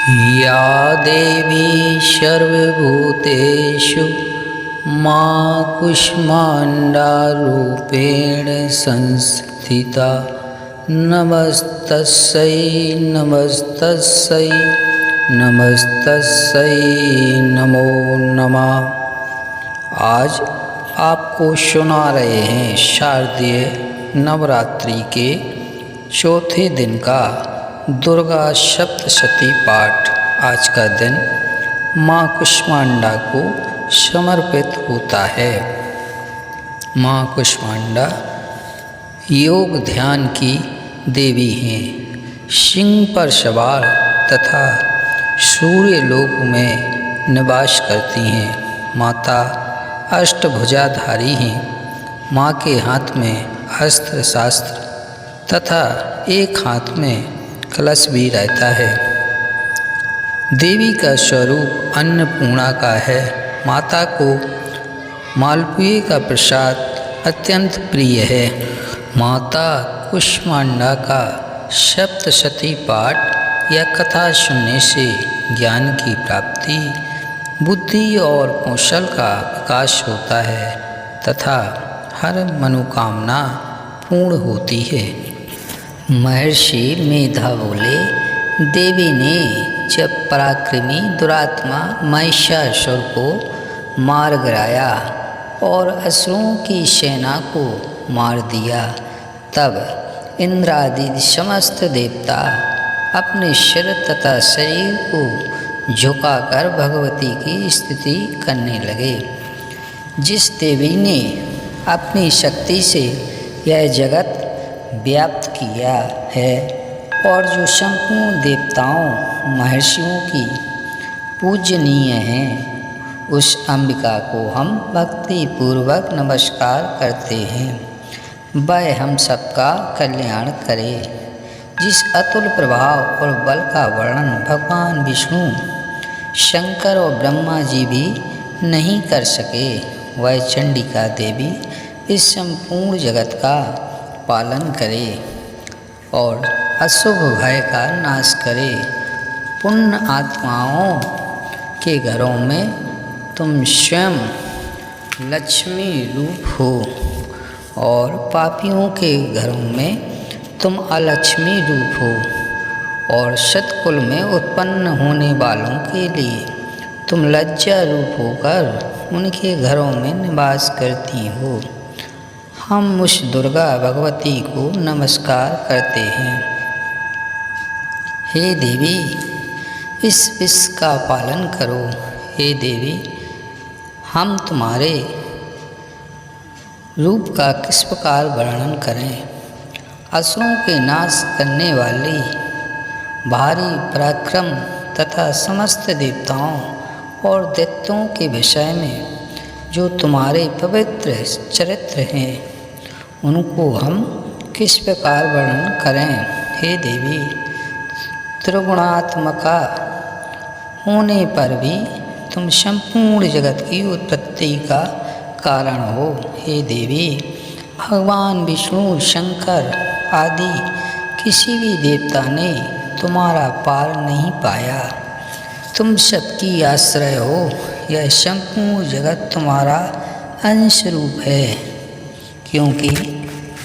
या देवी सर्वभूतेषु कूष्माण्डारूपेण संस्थिता नमस्तस्यै नमस्तस्यै नमस्तस्यै नमो नमः। आज आपको सुना रहे हैं शारदीय नवरात्रि के चौथे दिन का दुर्गा सप्तशती पाठ। आज का दिन माँ कूष्मांडा को समर्पित होता है। माँ कूष्मांडा योग ध्यान की देवी हैं। सिंह पर सवार तथा सूर्य लोक में निवास करती हैं। माता अष्टभुजाधारी हैं। माँ के हाथ में अस्त्र शास्त्र तथा एक हाथ में कलश भी रहता है। देवी का स्वरूप अन्नपूर्णा का है। माता को मालपुए का प्रसाद अत्यंत प्रिय है। माता कूष्मांडा का सप्तशती पाठ या कथा सुनने से ज्ञान की प्राप्ति, बुद्धि और कौशल का विकास होता है तथा हर मनोकामना पूर्ण होती है। महर्षि मेधा बोले, देवी ने जब पराक्रमी दुरात्मा महिषासुर को मार गिराया और असुरों की सेना को मार दिया, तब इंद्र आदि समस्त देवता अपने सिर तथा शरीर को झुकाकर भगवती की स्तुति करने लगे। जिस देवी ने अपनी शक्ति से यह जगत व्याप्त किया है और जो संपूर्ण देवताओं महर्षियों की पूजनीय हैं, उस अंबिका को हम भक्ति पूर्वक नमस्कार करते हैं। वह हम सबका कल्याण करे। जिस अतुल प्रभाव और बल का वर्णन भगवान विष्णु, शंकर और ब्रह्मा जी भी नहीं कर सके, वह चंडिका देवी इस संपूर्ण जगत का पालन करे और अशुभ भय का नाश करे। पुण्य आत्माओं के घरों में तुम स्वयं लक्ष्मी रूप हो और पापियों के घरों में तुम अलक्ष्मी रूप हो और सतकुल में उत्पन्न होने वालों के लिए तुम लज्जा रूप होकर उनके घरों में निवास करती हो। हम उस दुर्गा भगवती को नमस्कार करते हैं। हे देवी, इस विश्व का पालन करो। हे देवी, हम तुम्हारे रूप का किस प्रकार वर्णन करें। असुरों के नाश करने वाली भारी पराक्रम तथा समस्त देवताओं और दैत्यों के विषय में जो तुम्हारे पवित्र चरित्र हैं, उनको हम किस प्रकार वर्णन करें। हे देवी, त्रिगुणात्मका होने पर भी तुम संपूर्ण जगत की उत्पत्ति का कारण हो। हे देवी, भगवान विष्णु, शंकर आदि किसी भी देवता ने तुम्हारा पार नहीं पाया। तुम सबकी आश्रय हो। यह संपूर्ण जगत तुम्हारा अंश रूप है, क्योंकि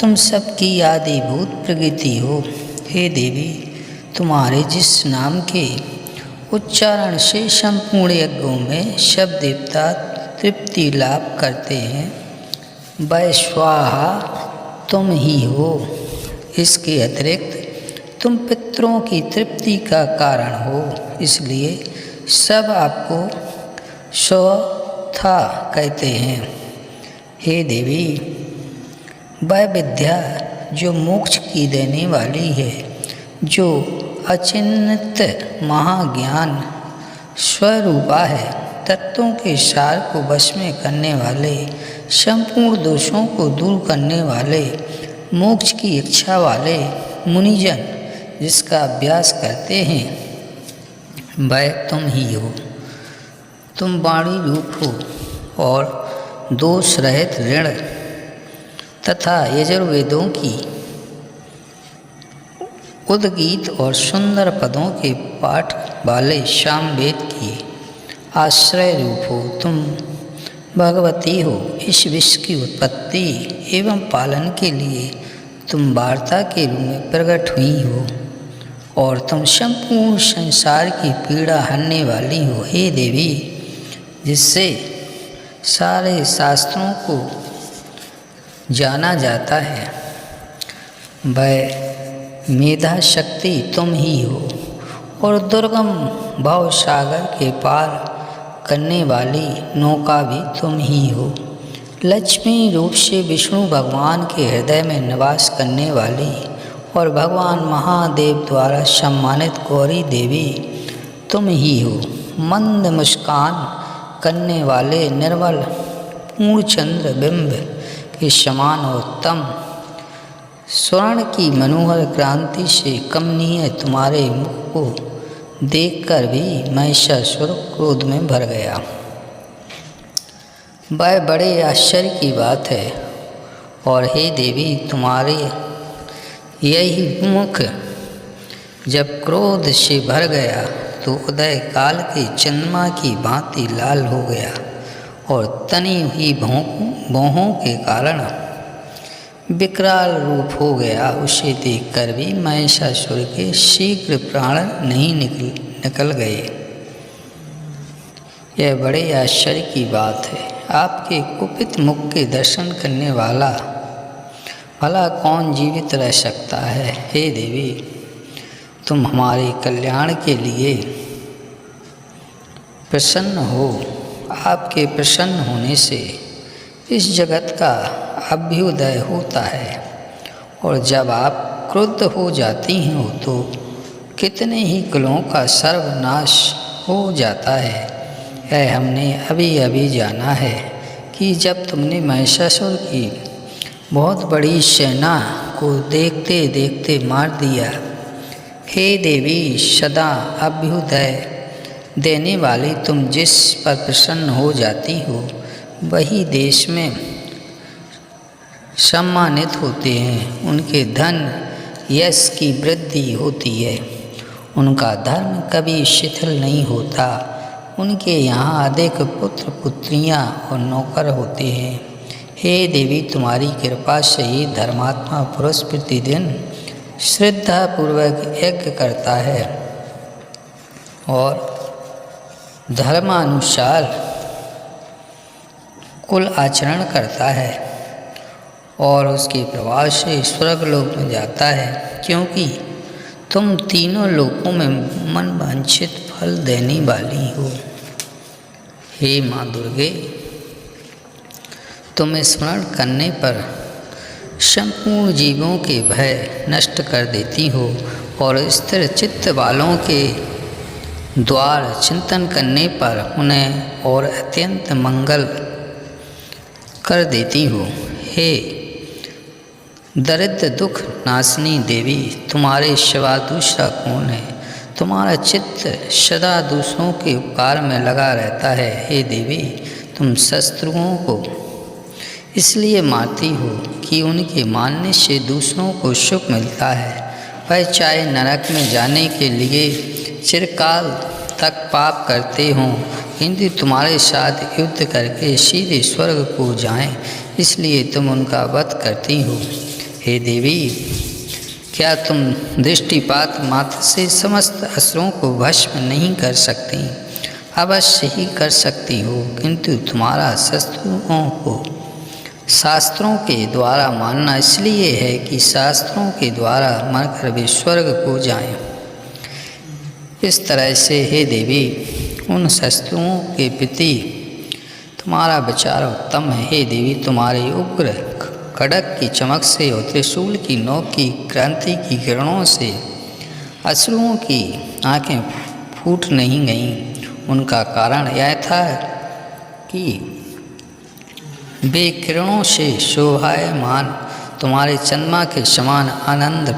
तुम सबकी आदिभूत प्रकृति हो। हे देवी, तुम्हारे जिस नाम के उच्चारण से संपूर्ण यज्ञों में सब देवता तृप्ति लाभ करते हैं, वह स्वाहा तुम ही हो। इसके अतिरिक्त तुम पितरों की तृप्ति का कारण हो, इसलिए सब आपको स्वथा कहते हैं। हे देवी, वह विद्या जो मोक्ष की देने वाली है, जो अचिन्त्य महाज्ञान स्वरूपा है, तत्वों के सार को वश में करने वाले, संपूर्ण दोषों को दूर करने वाले, मोक्ष की इच्छा वाले मुनिजन जिसका अभ्यास करते हैं, वह तुम ही हो। तुम वाणी रूप हो और दोष रहित ऋण तथा यजुर्वेदों की उद्गीत और सुंदर पदों के पाठ वाले सामवेद की आश्रय रूप हो। तुम भगवती हो। इस विश्व की उत्पत्ति एवं पालन के लिए तुम वार्ता के रूप में प्रकट हुई हो और तुम संपूर्ण संसार की पीड़ा हरने वाली हो। हे देवी, जिससे सारे शास्त्रों को जाना जाता है, वह मेधा शक्ति तुम ही हो और दुर्गम भव सागर के पार करने वाली नौका भी तुम ही हो। लक्ष्मी रूप से विष्णु भगवान के हृदय में निवास करने वाली और भगवान महादेव द्वारा सम्मानित गौरी देवी तुम ही हो। मंद मुस्कान करने वाले निर्मल पूर्णचंद्र बिंब के समान और उत्तम स्वर्ण की मनोहर क्रांति से कमनीय तुम्हारे मुख को देखकर भी महिषासुर क्रोध में भर गया। वह बड़े आश्चर्य की बात है। और हे देवी, तुम्हारे यही मुख जब क्रोध से भर गया तो उदय काल के चंद्रमा की भांति लाल हो गया और तनी हुई भौहों के कारण विकराल रूप हो गया। उसे देखकर भी महिषासुर के शीघ्र प्राण नहीं निकल गए। यह बड़े आश्चर्य की बात है। आपके कुपित मुख के दर्शन करने वाला भला कौन जीवित रह सकता है। हे देवी, तुम हमारे कल्याण के लिए प्रसन्न हो। आपके प्रसन्न होने से इस जगत का अभ्युदय होता है और जब आप क्रुद्ध हो जाती हो तो कितने ही कुलों का सर्वनाश हो जाता है। यह हमने अभी अभी जाना है कि जब तुमने महिषासुर की बहुत बड़ी सेना को देखते देखते मार दिया। हे देवी, सदा अभ्युदय देने वाली तुम जिस पर प्रसन्न हो जाती हो वही देश में सम्मानित होते हैं। उनके धन यश की वृद्धि होती है। उनका धर्म कभी शिथिल नहीं होता। उनके यहाँ अधिक पुत्र पुत्रियाँ और नौकर होते हैं। हे देवी, तुम्हारी कृपा से ही धर्मात्मा पुरुष प्रतिदिन श्रद्धापूर्वक यज्ञ करता है और धर्मानुसार कुल आचरण करता है और उसके प्रभाव से स्वर्गलोक में जाता है, क्योंकि तुम तीनों लोकों में मनवांछित फल देने वाली हो। हे माँ दुर्गे, तुम स्मरण करने पर संपूर्ण जीवों के भय नष्ट कर देती हो और स्थिर चित्त वालों के द्वार चिंतन करने पर उन्हें और अत्यंत मंगल कर देती हो। हे दरिद्र दुख नाशनी देवी, तुम्हारे सिवा दूसरा कौन है। तुम्हारा चित्त सदा दूसरों के उपकार में लगा रहता है। हे देवी, तुम शत्रुओं को इसलिए मारती हो कि उनके मारने से दूसरों को सुख मिलता है। वह चाहे नरक में जाने के लिए चिरकाल तक पाप करते हों, किंतु तुम्हारे साथ युद्ध करके सीधे स्वर्ग को जाएं, इसलिए तुम उनका वध करती हो। हे देवी, क्या तुम दृष्टिपात मात्र से समस्त असुरों को भस्म नहीं कर सकती? अवश्य ही कर सकती हो, किंतु तुम्हारा शत्रुओं को शास्त्रों के द्वारा मानना इसलिए है कि शास्त्रों के द्वारा मरकर वे स्वर्ग को जाएं। इस तरह से हे देवी, उन शत्रुओं के प्रति तुम्हारा विचार उत्तम है। हे देवी, तुम्हारे उग्र खड्ग की चमक से और त्रिशूल की नोक की क्रांति की किरणों से असुरों की आंखें फूट नहीं गईं। उनका कारण यह था कि वे किरणों से शोभायमान तुम्हारे चंद्रमा के समान आनंद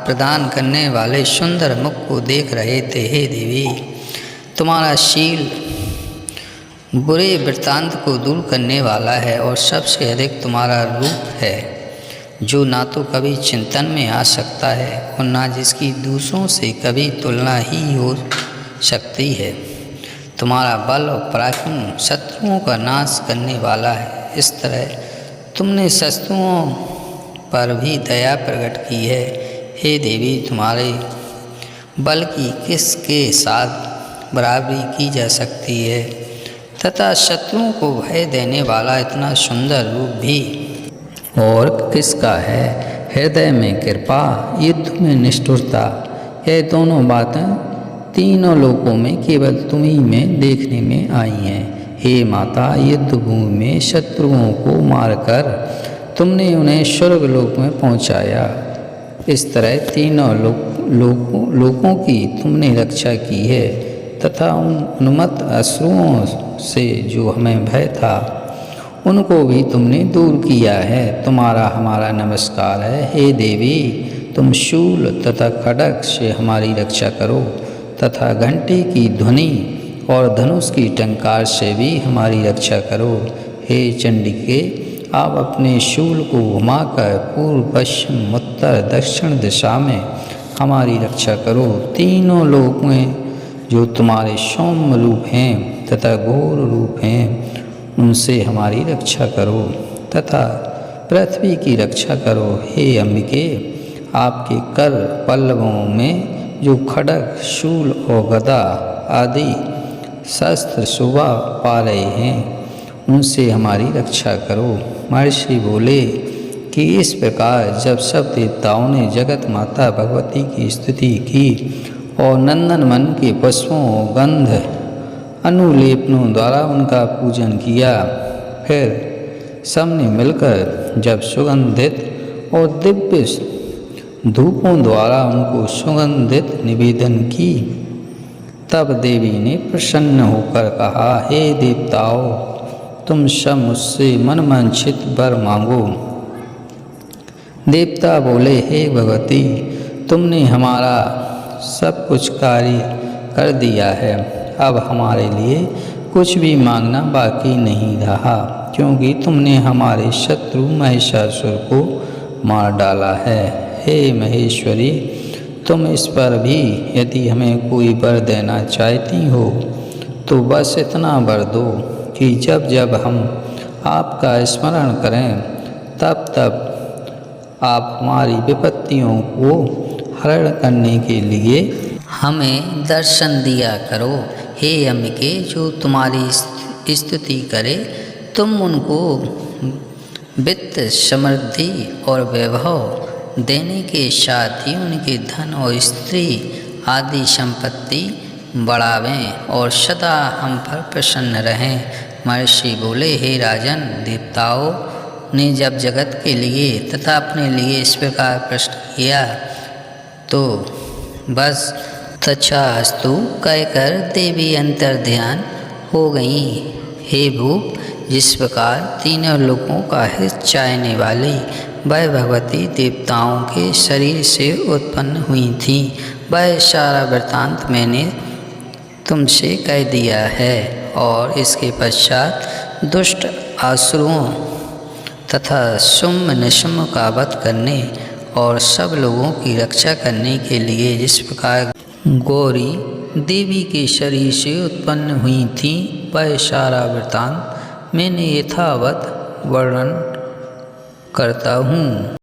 प्रदान करने वाले सुंदर मुख को देख रहे थे। हे देवी, तुम्हारा शील बुरे वृत्तांत को दूर करने वाला है और सबसे अधिक तुम्हारा रूप है जो ना तो कभी चिंतन में आ सकता है और ना जिसकी दूसरों से कभी तुलना ही हो सकती है। तुम्हारा बल और पराक्रम शत्रुओं का नाश करने वाला है। इस तरह तुमने शत्रुओं पर भी दया प्रकट की है। हे देवी, तुम्हारे बल की किसके साथ बराबरी की जा सकती है, तथा शत्रुओं को भय देने वाला इतना सुंदर रूप भी और किसका है। हृदय में कृपा, युद्ध में निष्ठुरता, यह दोनों बातें तीनों लोकों में केवल तुम्ही में देखने में आई हैं। हे माता, युद्ध भूमि में शत्रुओं को मारकर तुमने उन्हें स्वर्गलोक में पहुंचाया। इस तरह तीनों लोकों की तुमने रक्षा की है तथा उन उन्मत्त असुरों से जो हमें भय था उनको भी तुमने दूर किया है। तुम्हारा हमारा नमस्कार है। हे देवी, तुम शूल तथा खड्ग से हमारी रक्षा करो तथा घंटे की ध्वनि और धनुष की टंकार से भी हमारी रक्षा करो। हे चंडिके, आप अपने शूल को घुमाकर पूर्व, पश्चिम, उत्तर, दक्षिण दिशा में हमारी रक्षा करो। तीनों लोक में जो तुम्हारे सौम्य रूप हैं तथा घोर रूप हैं, उनसे हमारी रक्षा करो तथा पृथ्वी की रक्षा करो। हे अंबिके, आपके कर पल्लवों में जो खड्ग, शूल और गदा आदि शस्त्र शोभा पा रहे हैं, उनसे हमारी रक्षा करो। महर्षि बोले कि इस प्रकार जब सब देवताओं ने जगत माता भगवती की स्तुति की और नंदन वन के पशुओं गंध अनुलेपनों द्वारा उनका पूजन किया, फिर सबने मिलकर जब सुगंधित और दिव्य धूपों द्वारा उनको सुगंधित निवेदन की, तब देवी ने प्रसन्न होकर कहा, हे देवताओं, तुम सब मुझसे मनवांछित वर मांगो। देवता बोले, हे भगवती, तुमने हमारा सब कुछ कार्य कर दिया है। अब हमारे लिए कुछ भी मांगना बाकी नहीं रहा, क्योंकि तुमने हमारे शत्रु महिषासुर को मार डाला है। हे महेश्वरी, तुम इस पर भी यदि हमें कोई वर देना चाहती हो तो बस इतना वर दो कि जब जब हम आपका स्मरण करें तब तब आप हमारी विपत्तियों को हरण करने के लिए हमें दर्शन दिया करो। हे अंबिके, जो तुम्हारी स्तुति करे तुम उनको वित्त, समृद्धि और वैभव देने के साथ ही उनके धन और स्त्री आदि संपत्ति बढ़ावें और सदा हम पर प्रसन्न रहें। महर्षि बोले, हे राजन, देवताओं ने जब जगत के लिए तथा अपने लिए इस प्रकार प्रश्न किया तो बस तथास्तु कहकर देवी अंतर्ध्यान हो गई। हे भूप, जिस प्रकार तीनों लोगों का हित चाहने वाली वह भगवती देवताओं के शरीर से उत्पन्न हुई थी, वह सारा वृत्तांत मैंने तुमसे कह दिया है। और इसके पश्चात दुष्ट आसुरों तथा शुम्भ निशुम्भ का वध करने और सब लोगों की रक्षा करने के लिए जिस प्रकार गौरी देवी के शरीर से उत्पन्न हुई थी, वह सारा वृत्तांत मैंने यथावत वर्णन करता हूँ।